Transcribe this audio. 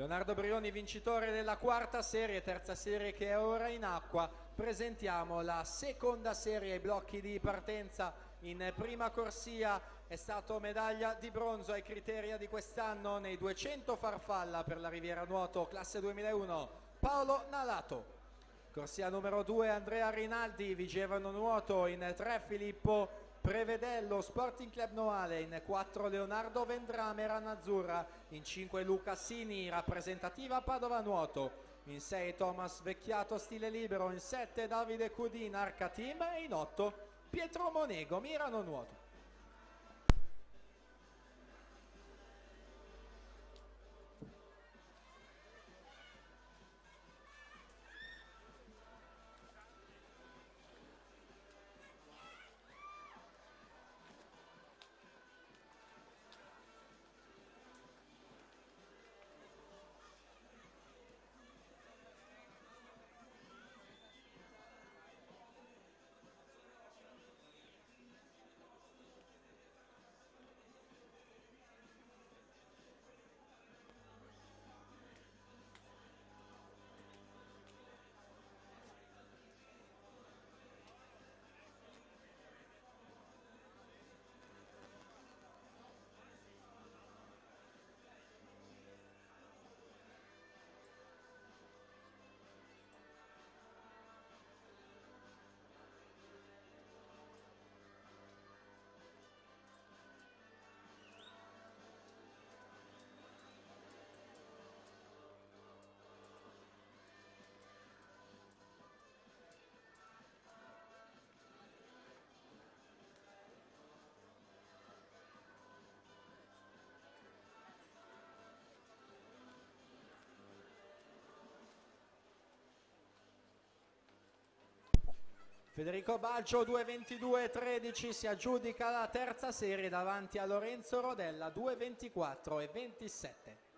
Leonardo Brioni, vincitore della quarta serie, terza serie che è ora in acqua. Presentiamo la seconda serie ai blocchi di partenza. In prima corsia è stato medaglia di bronzo ai criteri di quest'anno nei 200 farfalla per la Riviera Nuoto classe 2001 Paolo Nalato. Corsia numero 2 Andrea Rinaldi, Vigevano Nuoto, in 3 Filippo Prevedello, Sporting Club Noale, in 4 Leonardo Vendrame, Rana Azzurra, in 5 Luca Sini, rappresentativa Padova Nuoto, in 6 Thomas Vecchiato Stile Libero, in 7 Davide Cudin, Arca Team e in 8 Pietro Monego, Mirano Nuoto. Federico Balcio 2:22:13 si aggiudica la terza serie davanti a Lorenzo Rodella 2:24:27.